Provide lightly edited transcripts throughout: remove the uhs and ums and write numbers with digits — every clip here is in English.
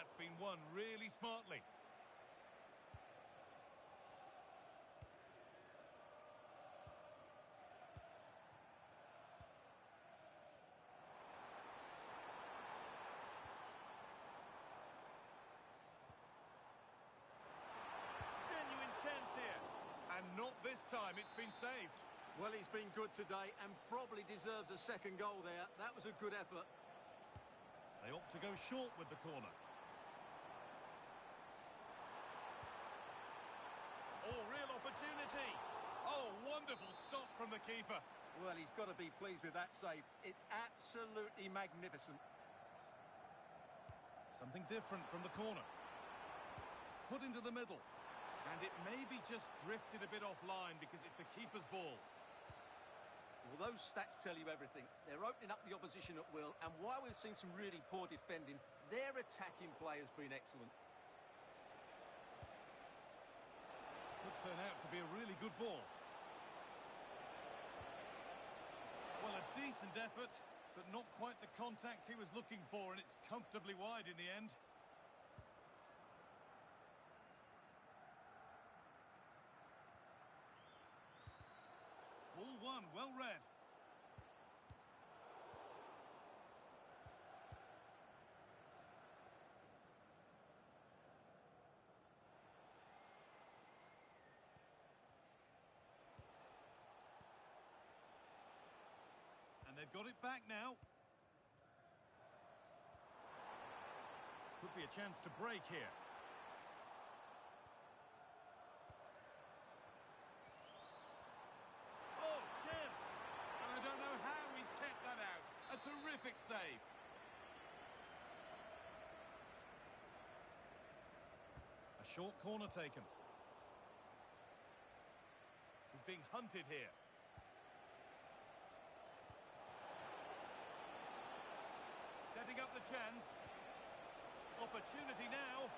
That's been won really smartly. Genuine chance here. And not this time, it's been saved. Well, he's been good today and probably deserves a second goal there. That was a good effort. They opt to go short with the corner. Oh, real opportunity. Oh, wonderful stop from the keeper. Well, he's got to be pleased with that save. It's absolutely magnificent. Something different from the corner. Put into the middle. And it maybe just drifted a bit offline because it's the keeper's ball. Well, those stats tell you everything. They're opening up the opposition at will, and while we've seen some really poor defending, their attacking play has been excellent. Could turn out to be a really good ball. Well, a decent effort, but not quite the contact he was looking for, and it's comfortably wide in the end. Ball one, well read. And they've got it back now. Could be a chance to break here. I don't know how he's kept that out. A terrific save. A short corner taken. He's being hunted here. Setting up the chance. Opportunity now.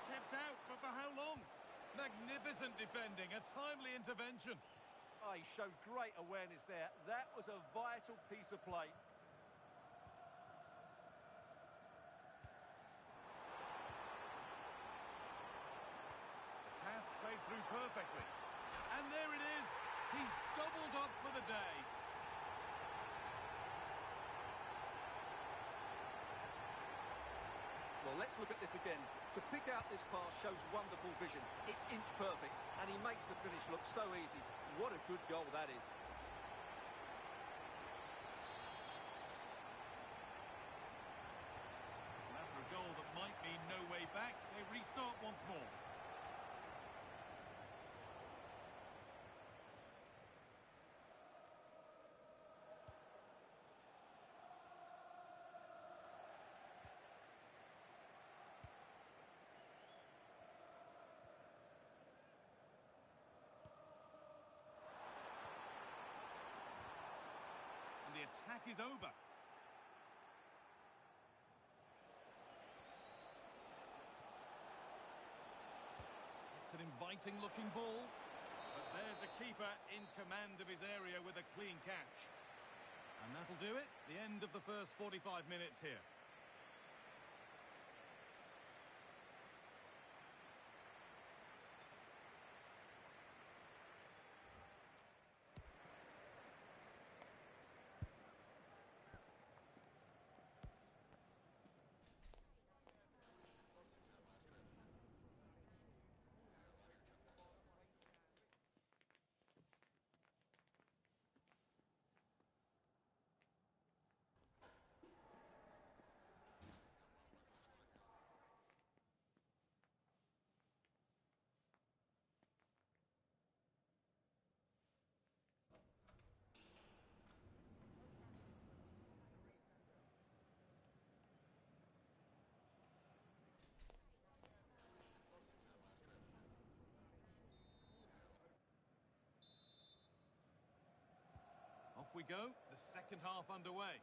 Kept out, but for how long? Magnificent defending, a timely intervention. Oh, he showed great awareness there. That was a vital piece of play. The pass played through perfectly. And there it is. He's doubled up for the day. Well, let's look at this again. To pick out this pass shows wonderful vision. It's inch perfect, and he makes the finish look so easy. What a good goal that is. And after a goal that might mean no way back, they restart once more. The attack is over. It's an inviting looking ball, but there's a keeper in command of his area with a clean catch. And that'll do it. The end of the first 45 minutes here. Off we go, the second half underway.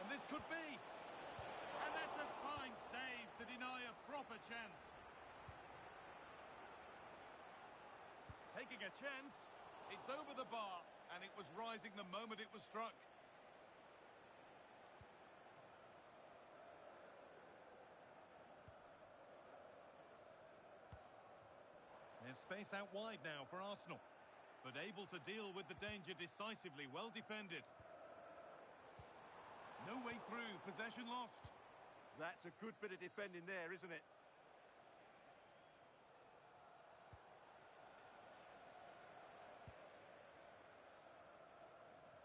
And this could be. And that's a fine save to deny a proper chance. taking a chance. It's over the bar, and it was rising the moment it was struck. There's space out wide now for Arsenal, but able to deal with the danger decisively, well defended. No way through, possession lost. That's a good bit of defending there, isn't it?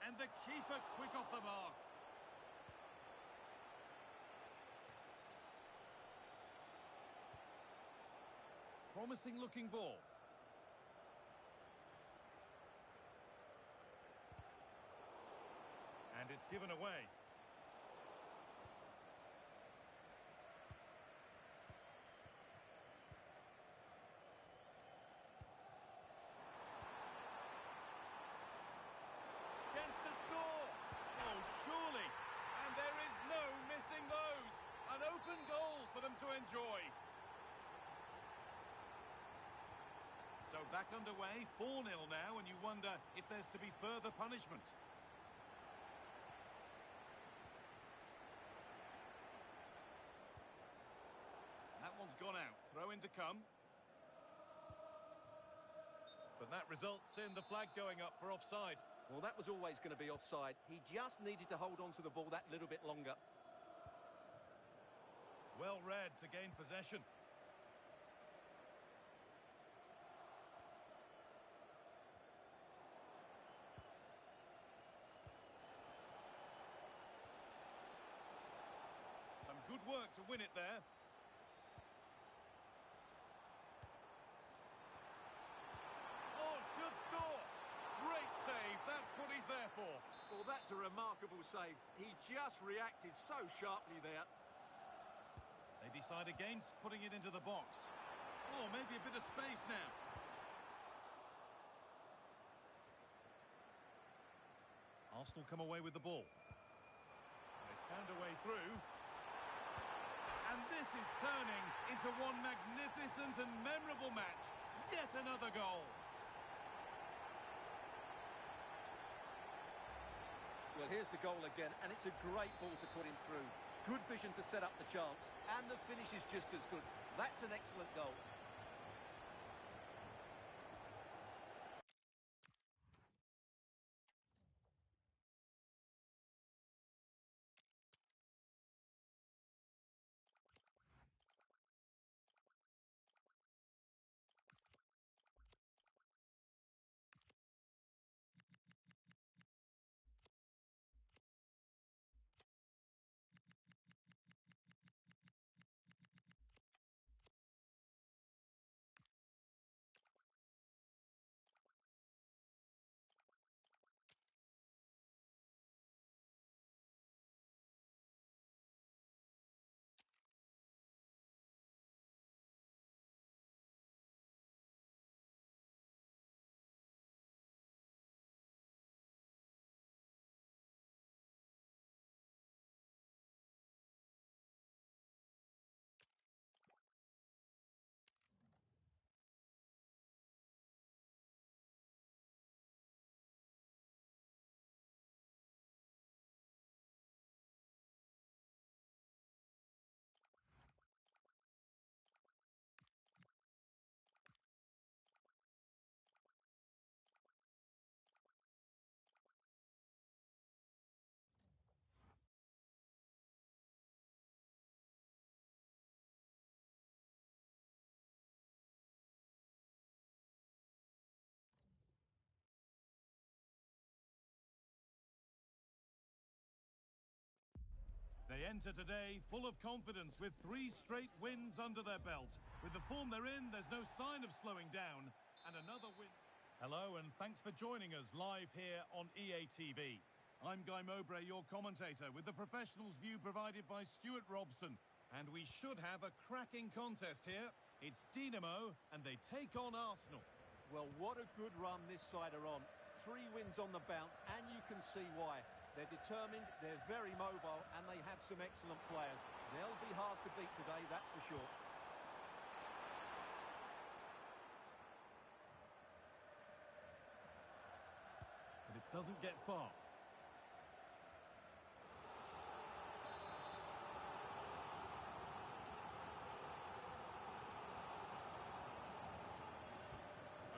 And the keeper quick off the mark. Promising looking ball. And it's given away. Chance to score. Oh, surely. And there is no missing those. An open goal for them to enjoy. So back underway, 4-0 now, and you wonder if there's to be further punishment. That one's gone out. Throw in to come. But that results in the flag going up for offside. Well, that was always going to be offside. He just needed to hold on to the ball that little bit longer. Well read to gain possession. Good work to win it there. Oh, should score. Great save. That's what he's there for. Well, that's a remarkable save. He just reacted so sharply there. They decide against putting it into the box. Oh, maybe a bit of space now. Arsenal come away with the ball. They've found a way through. And this is turning into one magnificent and memorable match. Yet another goal. Well, here's the goal again, and it's a great ball to put him through. Good vision to set up the chance, and the finish is just as good. That's an excellent goal. They enter today full of confidence with 3 straight wins under their belt. With the form they're in, there's no sign of slowing down. And another win. Hello, and thanks for joining us live here on EA TV. I'm Guy Mowbray, your commentator, with the professionals' view provided by Stuart Robson. And we should have a cracking contest here. It's Dinamo, and they take on Arsenal. Well, what a good run this side are on. 3 wins on the bounce, and you can see why. They're determined, they're very mobile, and they have some excellent players. They'll be hard to beat today, that's for sure. doesn't get far.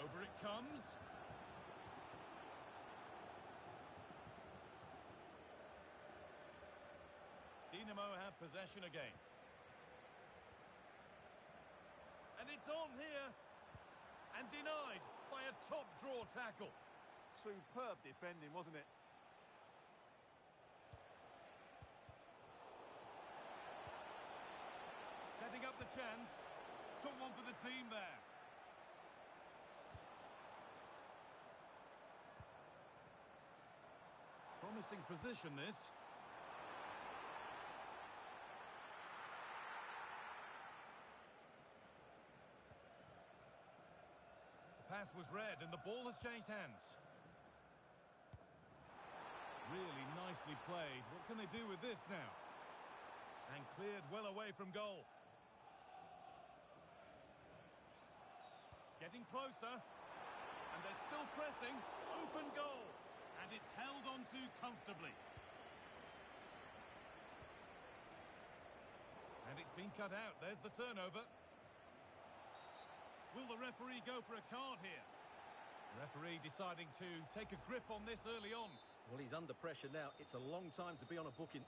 Over it comes. Dinamo have possession again. And it's on here. And denied by a top draw tackle. Superb defending, wasn't it? Setting up the chance. Someone for the team there. Promising position, this. The pass was read and the ball has changed hands. Really nicely played. What can they do with this now? And cleared well away from goal. Getting closer. And they're still pressing. Open goal. And it's held on to comfortably. And it's been cut out. There's the turnover. Will the referee go for a card here? The referee deciding to take a grip on this early on. Well, he's under pressure now. It's a long time to be on a booking.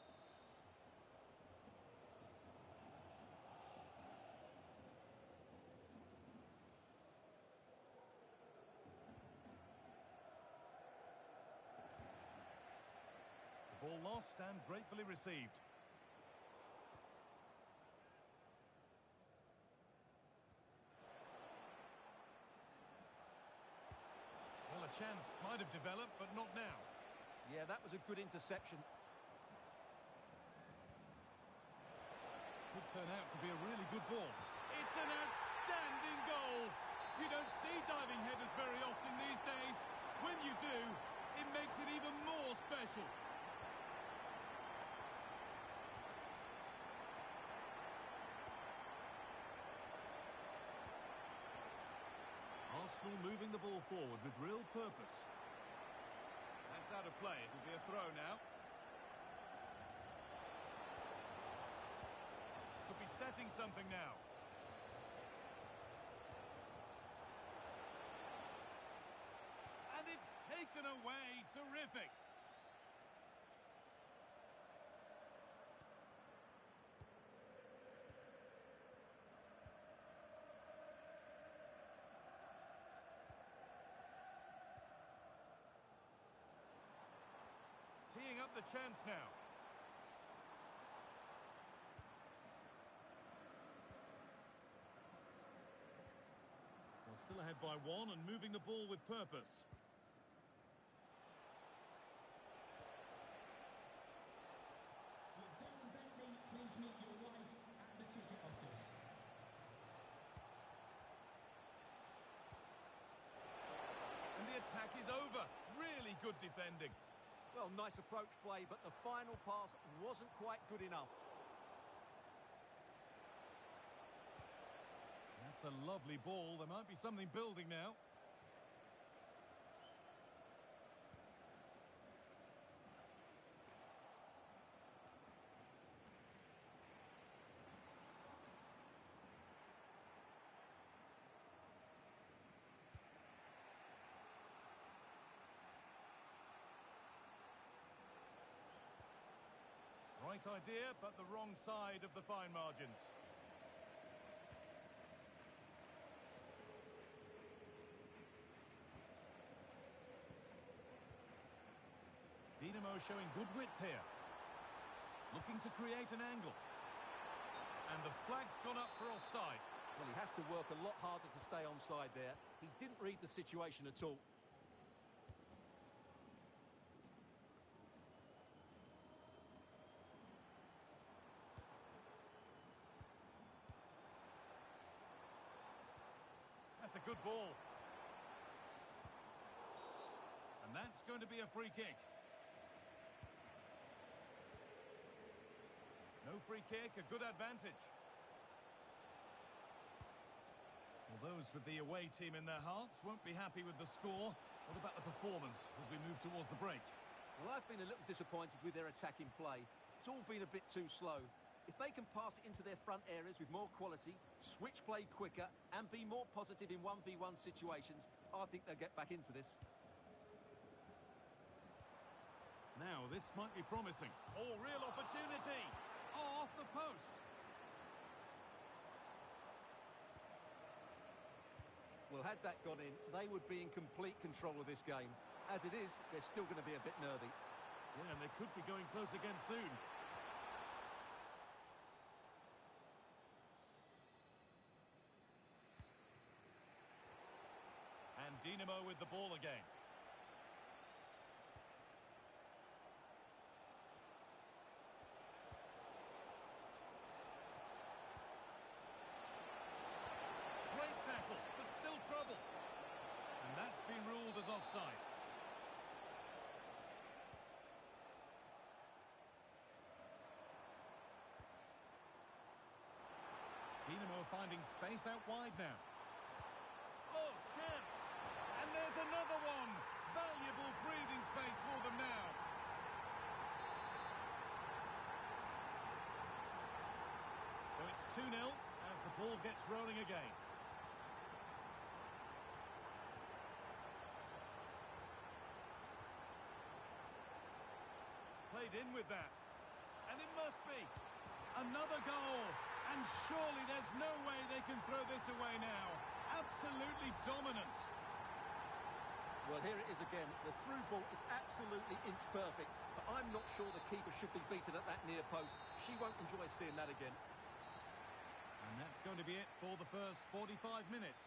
Ball lost and gratefully received. Well, a chance might have developed, but not now. Yeah, that was a good interception. Could turn out to be a really good ball. It's an outstanding goal. You don't see diving headers very often these days. When you do, it makes it even more special. Arsenal moving the ball forward with real purpose. That's out of play. It will be a throw now. Could be setting something now. And it's taken away. Terrific. Teeing up the chance now. Well, still ahead by one and moving the ball with purpose. Please meet your wife at the ticket office. And the attack is over. Really good defending. Well, nice approach play, but the final pass wasn't quite good enough. That's a lovely ball. There might be something building now. Right idea, but the wrong side of the fine margins. Dinamo showing good width here. Looking to create an angle. And the flag's gone up for offside. Well, he has to work a lot harder to stay onside there. He didn't read the situation at all. That's a good ball. And that's going to be a free kick. No free kick, a good advantage. Well, those with the away team in their hearts won't be happy with the score. What about the performance as we move towards the break? Well, I've been a little disappointed with their attacking play. It's all been a bit too slow. If they can pass it into their front areas with more quality, switch play quicker, and be more positive in 1v1 situations, I think they'll get back into this. Now, this might be promising. Oh, real opportunity! Oh, off the post! Well, had that gone in, they would be in complete control of this game. As it is, they're still going to be a bit nervy. Yeah, and they could be going close again soon. And Dinamo with the ball again. Great tackle, but still trouble. And that's been ruled as offside. Dinamo finding space out wide now. Oh, chance! And there's another one! Valuable breathing space for them now. So it's 2-0 as the ball gets rolling again. Played in with that. And it must be. Another goal. And surely there's no way they can throw this away now. Absolutely dominant. Well, here it is again. The through ball is absolutely inch perfect, but I'm not sure the keeper should be beaten at that near post. She won't enjoy seeing that again. And that's going to be it for the first 45 minutes.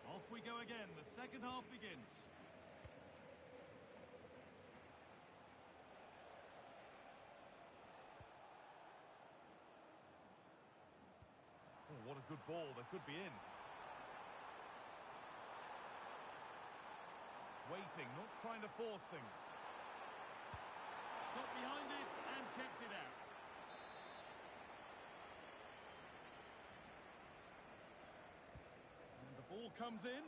Off we go again. The second half begins. Oh, what a good ball. They could be in. Waiting, not trying to force things. Got behind it and kept it out. And the ball comes in.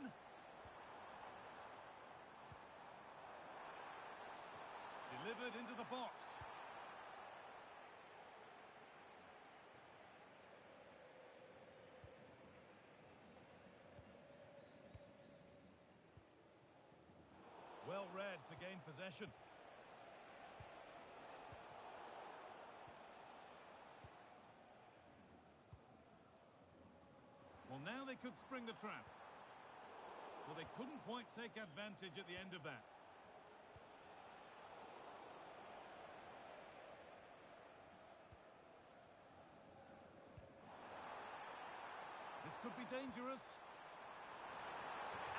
Delivered into the box. Well read to gain possession. Well, now they could spring the trap. Well, they couldn't quite take advantage at the end of that. This could be dangerous.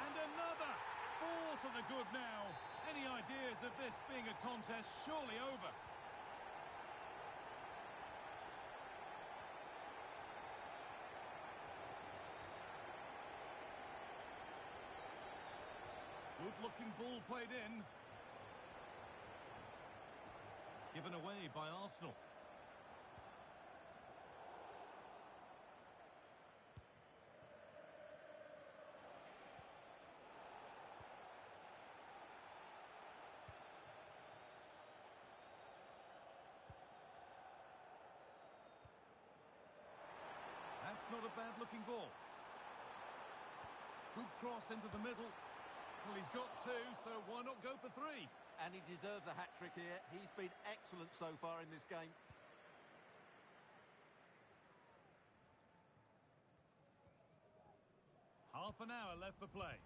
And another! Four to the good now. Any ideas of this being a contest surely over? Good-looking ball played in. Given away by Arsenal. looking ball. Good cross into the middle. Well, he's got two, so why not go for three? And he deserves a hat-trick here. He's been excellent so far in this game. Half an hour left for play.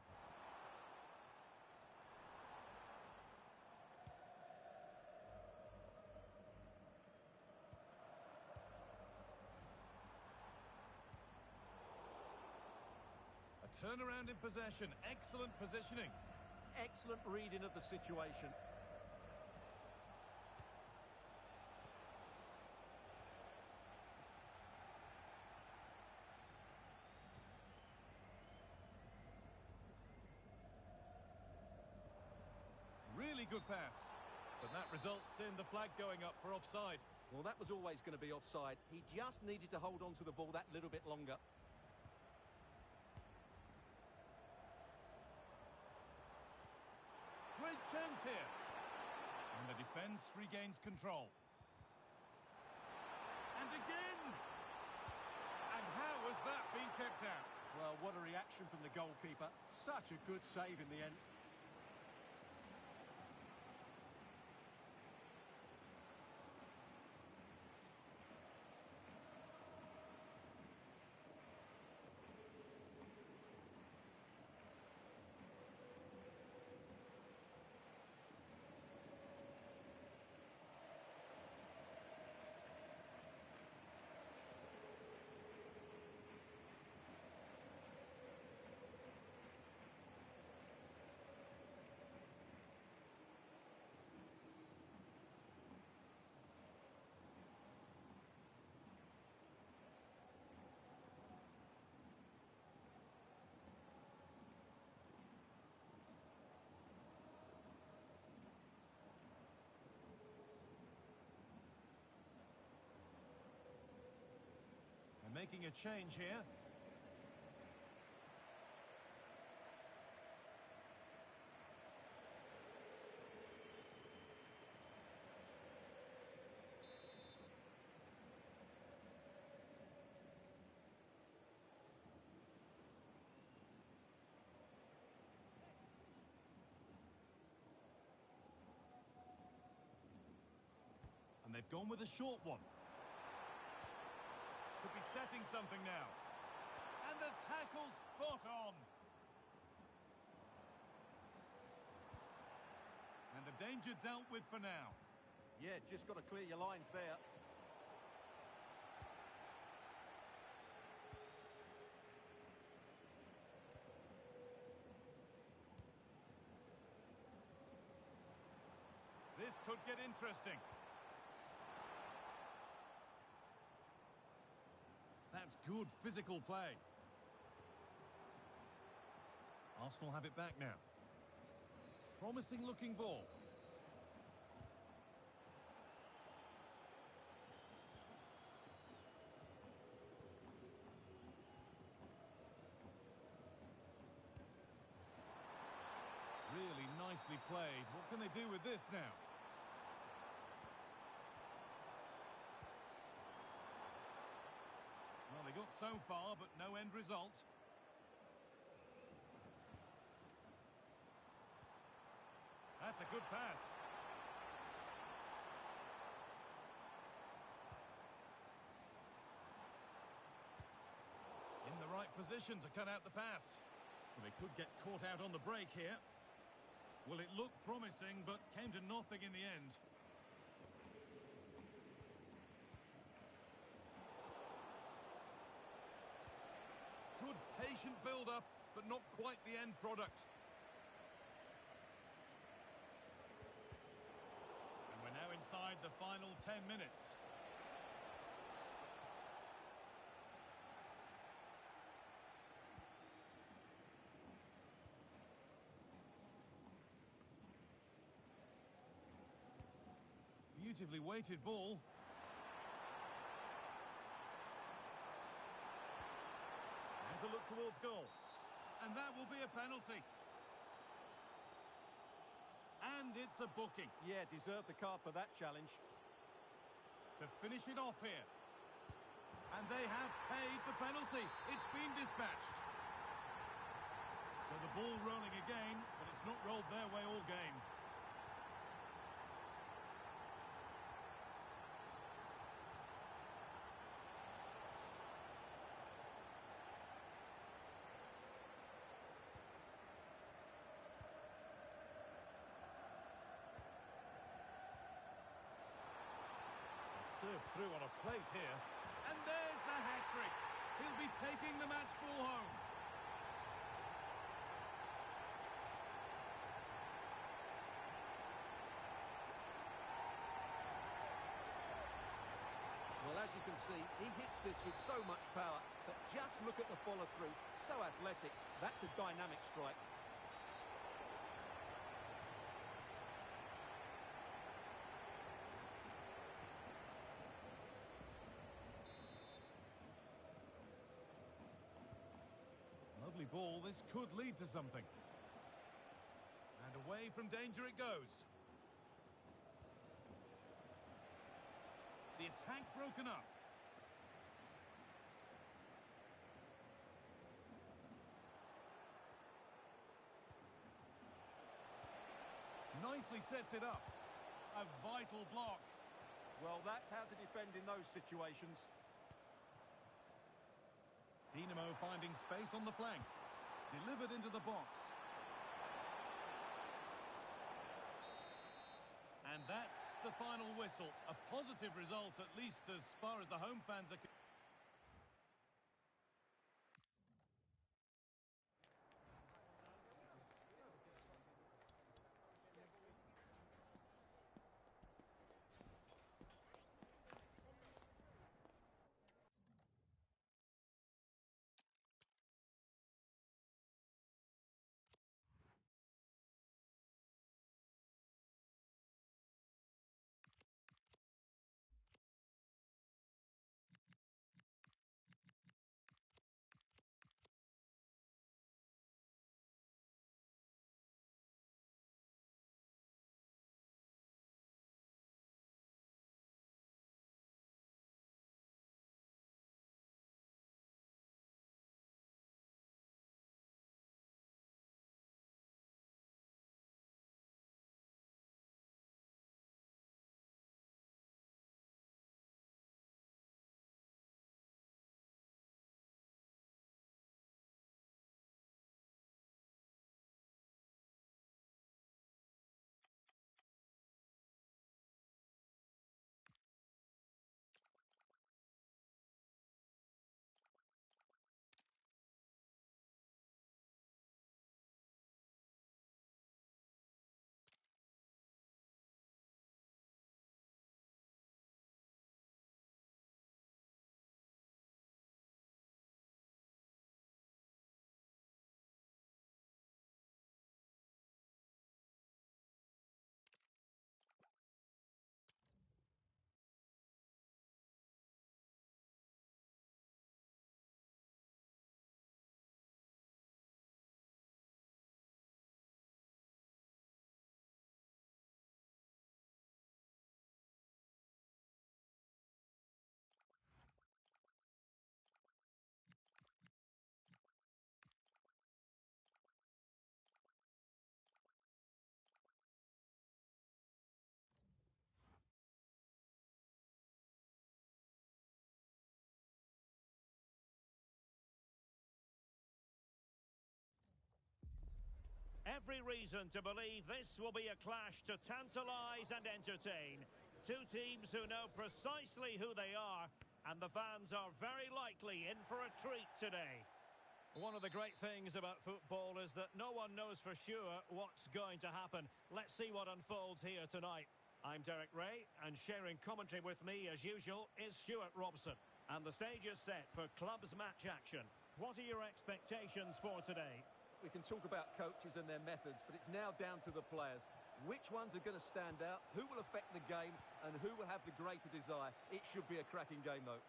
A turnaround in possession. Excellent positioning. Excellent reading of the situation. Really good pass. But that results in the flag going up for offside. Well, that was always going to be offside. He just needed to hold on to the ball that little bit longer. Great chance here. And the defence regains control. And again! And how has that been kept out? Well, what a reaction from the goalkeeper. Such a good save in the end. And making a change here. And they've gone with a short one. Could be setting something now. And the tackle spot on. And the danger dealt with for now. Yeah, just got to clear your lines there. This could get interesting. That's good physical play. Arsenal have it back now. Promising looking ball. Really nicely played. What can they do with this now? Well, they got so far, but no end result. That's a good pass. In the right position to cut out the pass. Well, they could get caught out on the break here. Well, it looked promising, but came to nothing in the end. Good patient build-up, but not quite the end product. And we're now inside the final 10 minutes. Beautifully weighted ball. And to look towards goal. And that will be a penalty. And it's a booking. Yeah, deserved the card for that challenge. To finish it off here. And they have paid the penalty. It's been dispatched. So the ball rolling again, but it's not rolled their way all game. Served through on a plate here. And there's the hat-trick. He'll be taking the match ball home. Well, as you can see, he hits this with so much power, but just look at the follow-through. So athletic. That's a dynamic strike. Lovely ball. This could lead to something. And away from danger it goes. The attack broken up. Nicely sets it up. A vital block. Well, that's how to defend in those situations. Dinamo finding space on the flank. Delivered into the box. And that's the final whistle. A positive result, at least as far as the home fans are concerned. Every reason to believe this will be a clash to tantalise and entertain. Two teams who know precisely who they are, and the fans are very likely in for a treat today. One of the great things about football is that no one knows for sure what's going to happen. Let's see what unfolds here tonight. I'm Derek Ray, and sharing commentary with me, as usual, is Stuart Robson. And the stage is set for clubs match action. What are your expectations for today? We can talk about coaches and their methods, but it's now down to the players. Which ones are going to stand out, who will affect the game, and who will have the greater desire? It should be a cracking game, though.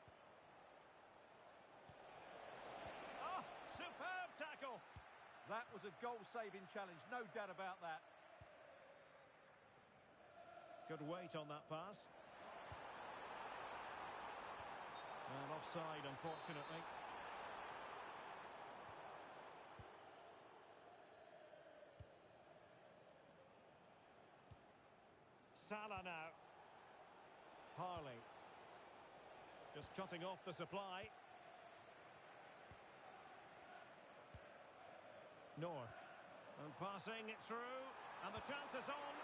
Oh, superb tackle! That was a goal-saving challenge, no doubt about that. Good weight on that pass. And offside, unfortunately. Salah now. Harley. Just cutting off the supply. North. And passing it through. And the chance is on.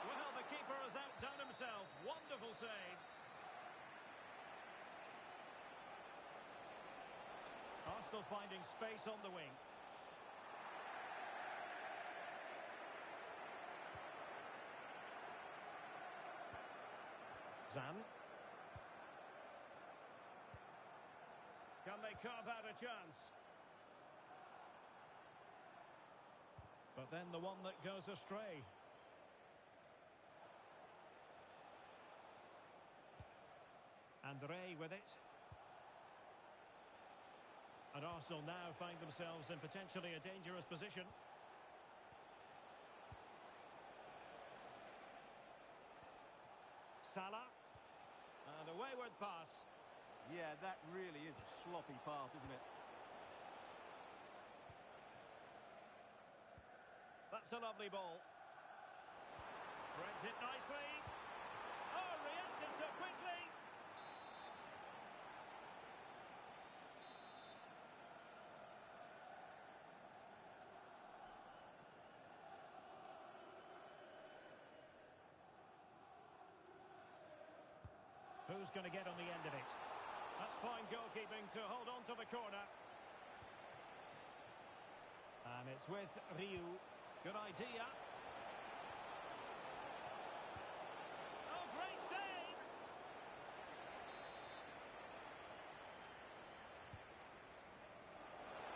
Well, the keeper has outdone himself. Wonderful save. Arsenal finding space on the wing. Zan. Can they carve out a chance? But then the one that goes astray. Andre with it. And Arsenal now find themselves in potentially a dangerous position. Salah. And a wayward pass. Yeah, that really is a sloppy pass, isn't it? That's a lovely ball. Threads it nicely. Oh, reacted so quickly. Who's going to get on the end of it? That's fine goalkeeping to hold on to the corner. And it's with Ryu. Good idea. Oh, great save!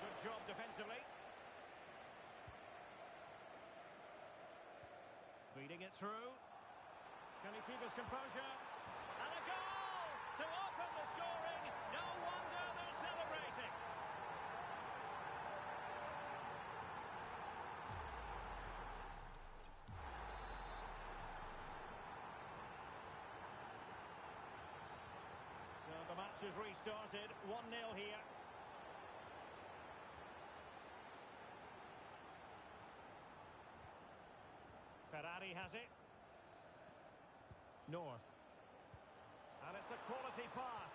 Good job defensively. Feeding it through. Can he keep his composure? And a goal to open the scoring. No wonder they're celebrating. So the match has restarted. 1-0 here. Ferrari has it. North. And it's a quality pass.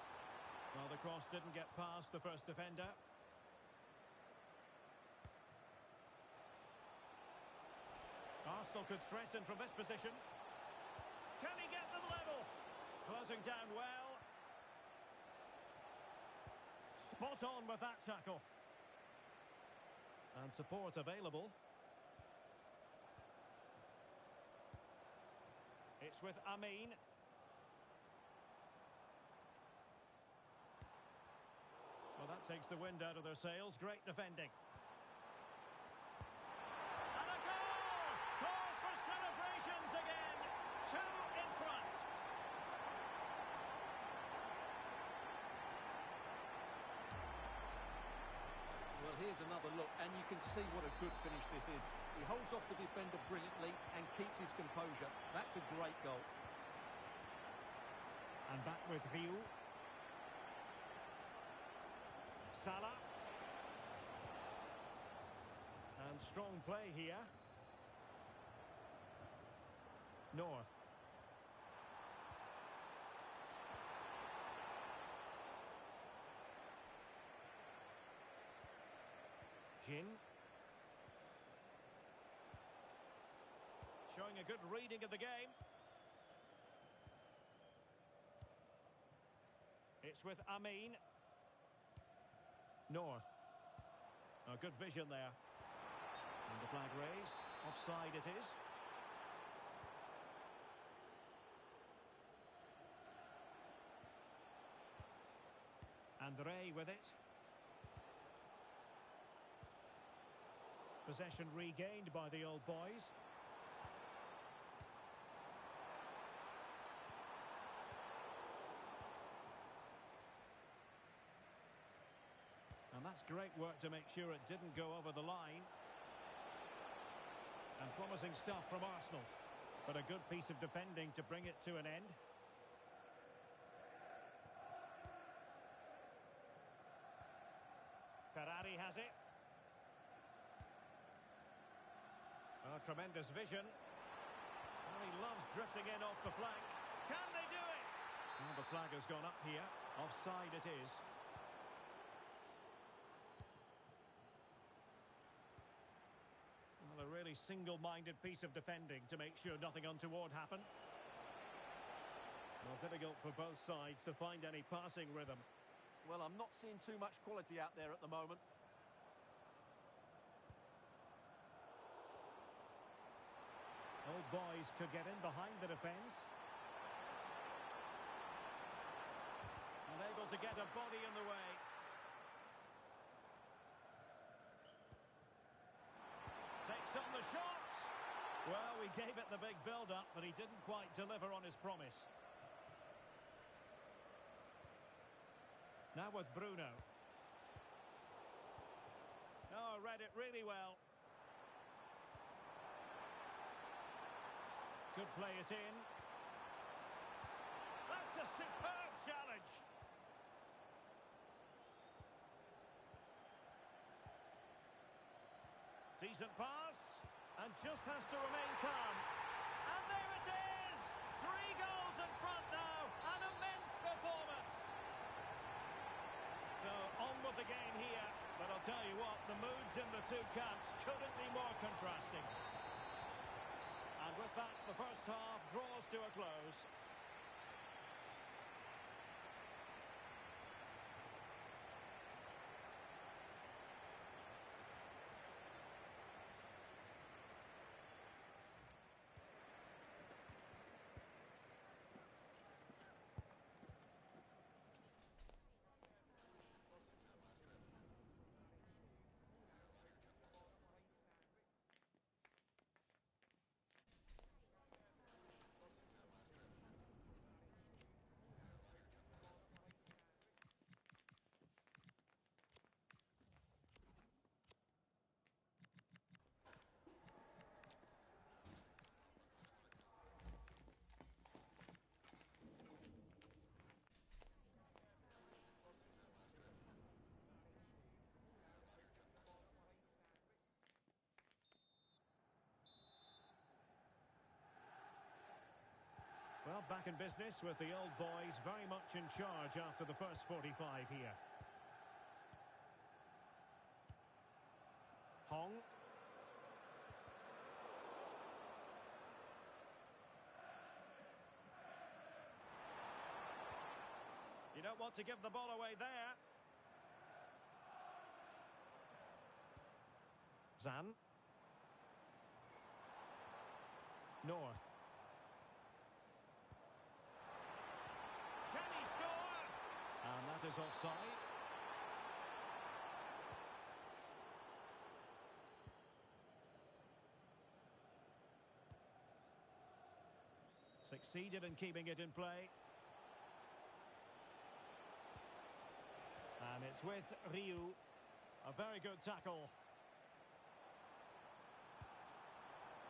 Well, the cross didn't get past the first defender. Arsenal could threaten from this position. Can he get them level? Closing down well. Spot on with that tackle. And support available. It's with Amin. Well, that takes the wind out of their sails. Great defending. And a goal! Cause for celebrations again. 2 in front. Well, here's another look, and you can see what a good finish this is. He holds off the defender brilliantly and keeps his composure. That's a great goal. And back with Ryu. Salah. And strong play here. North. Jin. Showing a good reading of the game. It's with Amin. North. A good vision there. And the flag raised. Offside it is. Andre with it. Possession regained by the old boys. And that's great work to make sure it didn't go over the line. And promising stuff from Arsenal. But a good piece of defending to bring it to an end. has it. Oh, tremendous vision. Oh, he loves drifting in off the flank. Can they do it? Oh, the flag has gone up here. Offside it is. Well, a really single-minded piece of defending to make sure nothing untoward happened. Well, difficult for both sides to find any passing rhythm. Well, I'm not seeing too much quality out there at the moment. Old boys could get in behind the defence. Unable to get a body in the way. Takes on the shot. Well, we gave it the big build-up, but he didn't quite deliver on his promise. Now with Bruno. Oh, read it really well. Could play it in. That's a superb challenge. Decent pass. And just has to remain calm. And there it is! 3 goals in front now. An immense performance. So, on with the game here. But I'll tell you what, the moods in the two camps couldn't be more contrasting. And with that, the first half draws to a close. Well, back in business with the old boys very much in charge after the first 45 here. Hong. You don't want to give the ball away there. Zan. North. Can he score? And that is offside. Succeeded in keeping it in play. And it's with Ryu. A very good tackle.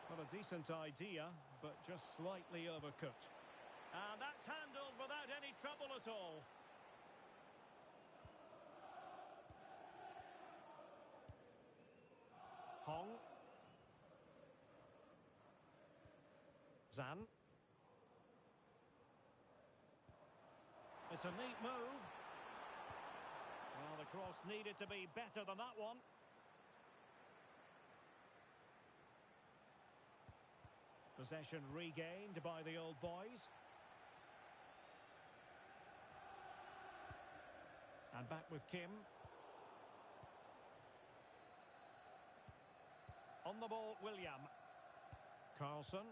Well, a decent idea, but just slightly overcooked. And that's handled without any trouble at all. Hong. Zan. It's a neat move. Well, the cross needed to be better than that one. Possession regained by the old boys. And back with Kim. On the ball, William. Carlson.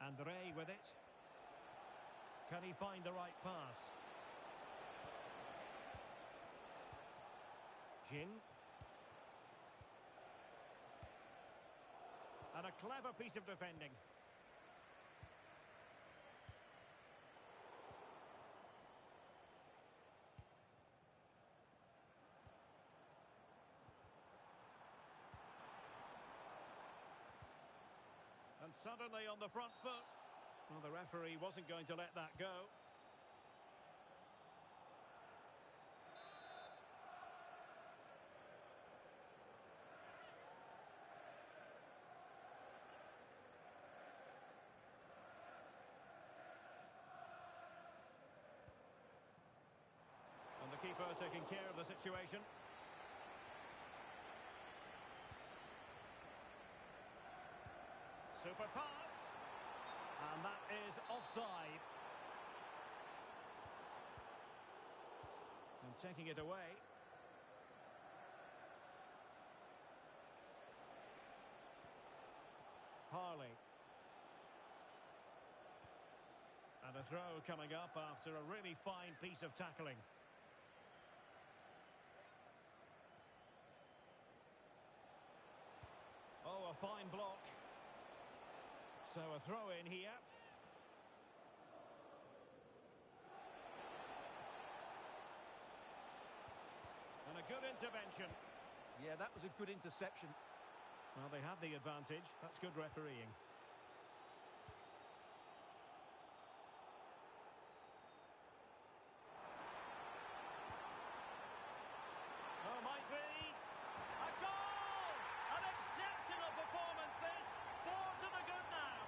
And Ray with it. Can he find the right pass? Jin. And a clever piece of defending. And suddenly on the front foot. Well, the referee wasn't going to let that go. taking care of the situation. Super pass. And that is offside. And taking it away. Harley. And a throw coming up after a really fine piece of tackling. Oh, a fine block. So a throw in here. And a good intervention. Yeah, that was a good interception. Well, they had the advantage. That's good refereeing. Oh, might be. A goal! An exceptional performance, this. 4 to the good now.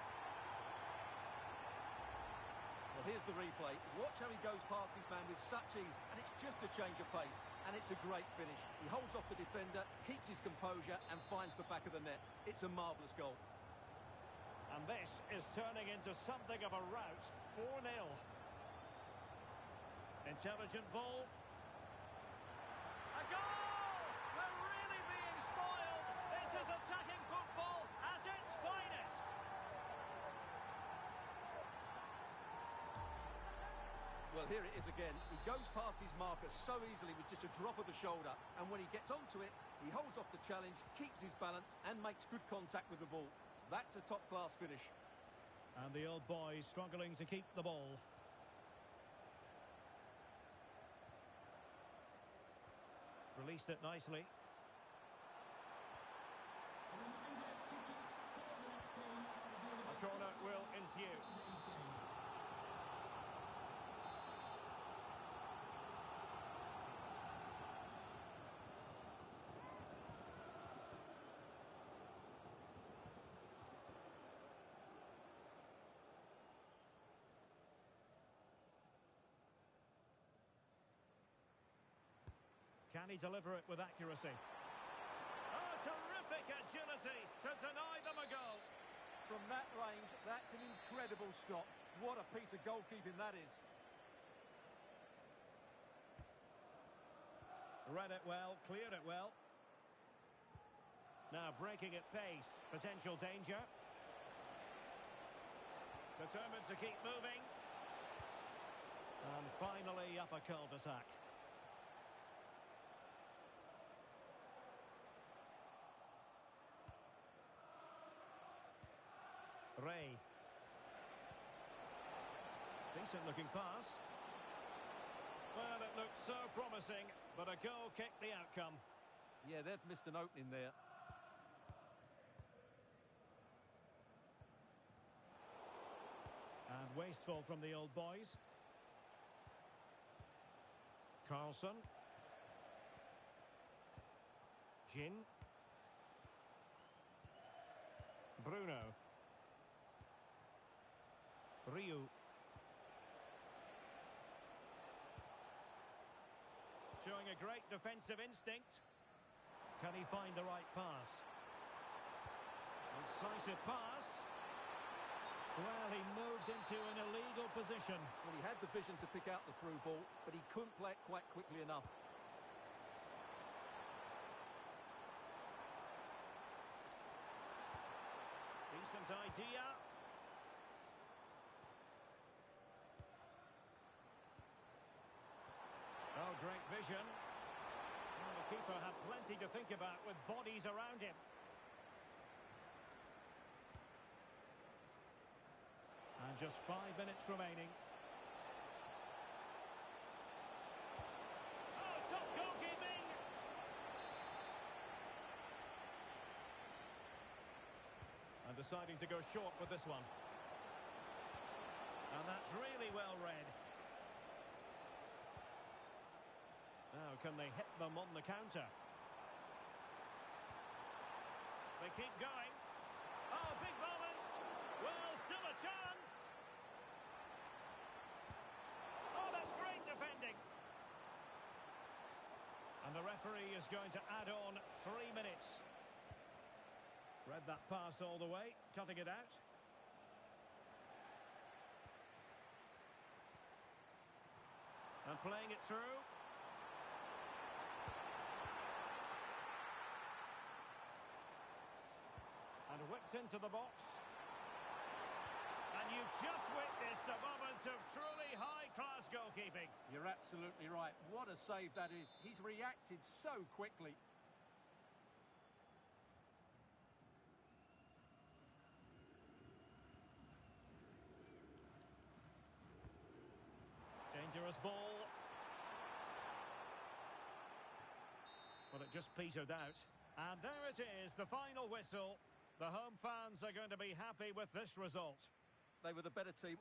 Well, here's the replay. Watch how he goes past his man with such ease, and it's just a change of pace. And it's a great finish. He holds off the defender, keeps his composure, and finds the back of the net. It's a marvellous goal. And this is turning into something of a rout. 4-0. Intelligent ball. A goal! We're really being spoiled. This is attacking football at its finest. Well, here it is again. He goes past his marker so easily with just a drop of the shoulder. And when he gets onto it, he holds off the challenge, keeps his balance, and makes good contact with the ball. That's a top-class finish. And the old boy struggling to keep the ball. Released it nicely. A reminder, tickets for the next game are available. A corner will ensue. Can he deliver it with accuracy? Oh, terrific agility to deny them a goal. From that range, that's an incredible stop. What a piece of goalkeeping that is. Read it well, cleared it well. Now breaking at pace, potential danger. Determined to keep moving. And finally up a cul-de-sac. Ray. Decent looking pass. Well, it looks so promising, but a goal kicked the outcome. Yeah, they've missed an opening there. And wasteful from the old boys. Carlson. Jin. Bruno. Ryu. Showing a great defensive instinct. Can he find the right pass? Incisive pass. Well, he moved into an illegal position. Well, he had the vision to pick out the through ball, but he couldn't play it quite quickly enough. Decent idea. Oh, great vision. Well, the keeper had plenty to think about with bodies around him. And just 5 minutes remaining. Oh, top goalkeeping! And deciding to go short with this one. And that's really well read. Now, can they hit them on the counter? They keep going. Oh, big moment. Well, still a chance. Oh, that's great defending. referee is going to add on 3 minutes. Read that pass all the way, cutting it out. And playing it through. And whipped into the box. And you've just witnessed a moment of truly high-class goalkeeping. You're absolutely right. What a save that is. He's reacted so quickly. Dangerous ball. Well, it just petered out. And there it is, the final whistle. The home fans are going to be happy with this result. They were the better team.